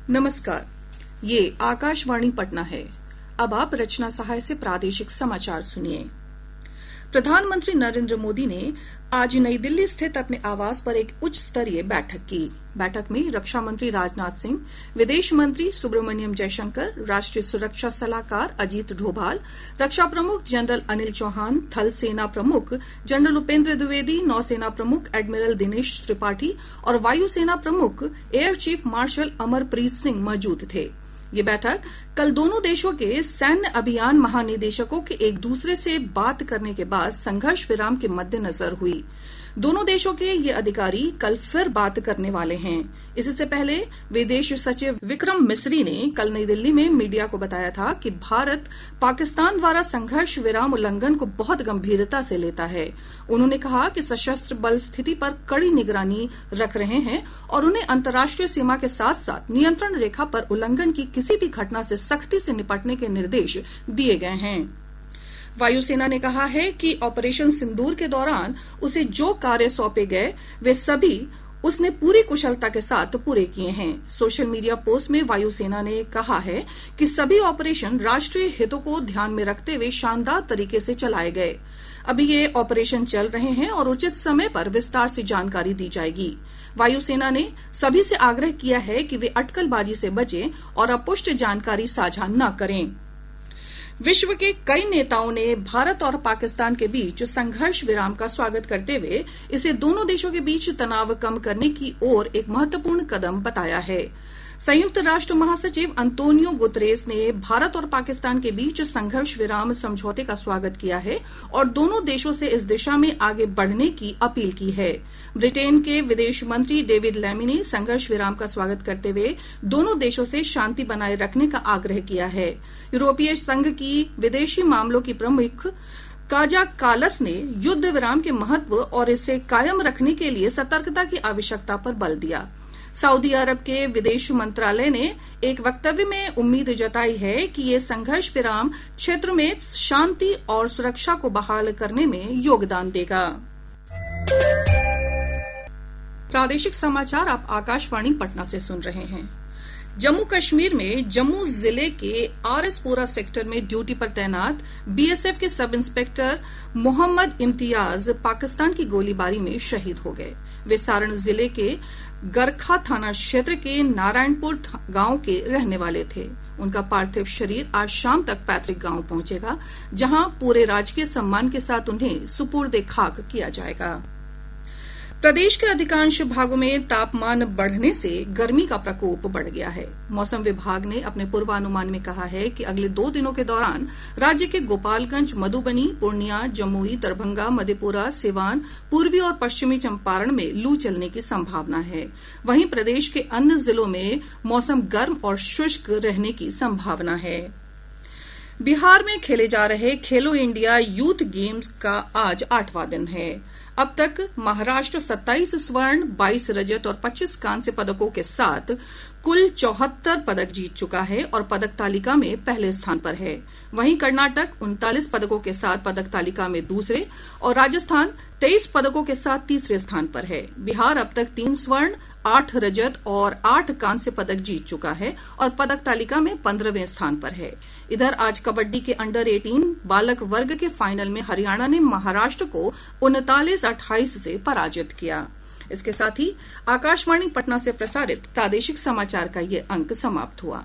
नमस्कार, ये आकाशवाणी पटना है। अब आप रचना सहाय से प्रादेशिक समाचार सुनिए। प्रधानमंत्री नरेंद्र मोदी ने आज नई दिल्ली स्थित अपने आवास पर एक उच्च स्तरीय बैठक की। बैठक में रक्षा मंत्री राजनाथ सिंह, विदेश मंत्री सुब्रमण्यम जयशंकर, राष्ट्रीय सुरक्षा सलाहकार अजीत डोभाल, रक्षा प्रमुख जनरल अनिल चौहान, थल सेना प्रमुख जनरल उपेंद्र द्विवेदी, नौसेना प्रमुख एडमिरल दिनेश त्रिपाठी और वायु सेना प्रमुख air chief marshal Amarpreet Singh मौजूद थे। ये बैठक कल दोनों देशों के सैन्य अभियान महानिदेशकों के एक दूसरे से बात करने के बाद संघर्ष विराम के मद्देनजर हुई। दोनों देशों के ये अधिकारी कल फिर बात करने वाले हैं। इससे पहले विदेश सचिव विक्रम मिस्री ने कल नई दिल्ली में मीडिया को बताया था कि भारत पाकिस्तान द्वारा संघर्ष विराम उल्लंघन को बहुत गंभीरता से लेता है। उन्होंने कहा कि सशस्त्र बल स्थिति पर कड़ी निगरानी रख रहे हैं और उन्हें अंतर्राष्ट्रीय सीमा के साथ साथ नियंत्रण रेखा पर उल्लंघन की किसी भी घटना से सख्ती से निपटने के निर्देश दिए गए हैं। वायुसेना ने कहा है कि ऑपरेशन सिंदूर के दौरान उसे जो कार्य सौंपे गए वे सभी उसने पूरी कुशलता के साथ पूरे किए हैं। सोशल मीडिया पोस्ट में वायुसेना ने कहा है कि सभी ऑपरेशन राष्ट्रीय हितों को ध्यान में रखते हुए शानदार तरीके से चलाए गए। अभी ये ऑपरेशन चल रहे हैं और उचित समय पर विस्तार से जानकारी दी जाएगी। वायुसेना ने सभी से आग्रह किया है कि वे अटकलबाजी से बचें और अपुष्ट जानकारी साझा न करें। विश्व के कई नेताओं ने भारत और पाकिस्तान के बीच संघर्ष विराम का स्वागत करते हुए इसे दोनों देशों के बीच तनाव कम करने की ओर एक महत्वपूर्ण कदम बताया है। संयुक्त राष्ट्र महासचिव अंतोनियो गुतरेस ने भारत और पाकिस्तान के बीच संघर्ष विराम समझौते का स्वागत किया है और दोनों देशों से इस दिशा में आगे बढ़ने की अपील की है। ब्रिटेन के विदेश मंत्री डेविड लैमी ने संघर्ष विराम का स्वागत करते हुए दोनों देशों से शांति बनाए रखने का आग्रह किया है। यूरोपीय संघ की विदेशी मामलों की प्रमुख काजा कालस ने युद्ध विराम के महत्व और इसे कायम रखने के लिए सतर्कता की आवश्यकता पर बल दिया। सऊदी अरब के विदेश मंत्रालय ने एक वक्तव्य में उम्मीद जताई है कि ये संघर्ष विराम क्षेत्र में शांति और सुरक्षा को बहाल करने में योगदान देगा। प्रादेशिक समाचार आप आकाशवाणी पटना से सुन रहे हैं। जम्मू कश्मीर में जम्मू जिले के आरएसपुरा सेक्टर में ड्यूटी पर तैनात बीएसएफ के सब इंस्पेक्टर मोहम्मद इम्तियाज पाकिस्तान की गोलीबारी में शहीद हो गए। वे सारण जिले के गरखा थाना क्षेत्र के नारायणपुर गांव के रहने वाले थे। उनका पार्थिव शरीर आज शाम तक पैतृक गांव पहुंचेगा, जहां पूरे राजकीय सम्मान के साथ उन्हें सुपुर्द खाक किया जाएगा। प्रदेश के अधिकांश भागों में तापमान बढ़ने से गर्मी का प्रकोप बढ़ गया है। मौसम विभाग ने अपने पूर्वानुमान में कहा है कि अगले 2 दिनों के दौरान राज्य के गोपालगंज, मधुबनी, पूर्णिया, जमुई, दरभंगा, मधेपुरा, सिवान, पूर्वी और पश्चिमी चंपारण में लू चलने की संभावना है। वहीं प्रदेश के अन्य जिलों में मौसम गर्म और शुष्क रहने की संभावना है। बिहार में खेले जा रहे खेलो इंडिया यूथ गेम्स का आज 8वां दिन है। अब तक महाराष्ट्र 27 स्वर्ण, 22 रजत और 25 कांस्य पदकों के साथ कुल 74 पदक जीत चुका है और पदक तालिका में पहले स्थान पर है। वहीं कर्नाटक 39 पदकों के साथ पदक तालिका में दूसरे और राजस्थान 23 पदकों के साथ तीसरे स्थान पर है। बिहार अब तक 3 स्वर्ण, 8 रजत और 8 कांस्य पदक जीत चुका है और पदक तालिका में 15वें स्थान पर है। इधर आज कबड्डी के अंडर 18 बालक वर्ग के फाइनल में हरियाणा ने महाराष्ट्र को 39-28 से पराजित किया। इसके साथ ही आकाशवाणी पटना से प्रसारित प्रादेशिक समाचार का ये अंक समाप्त हुआ।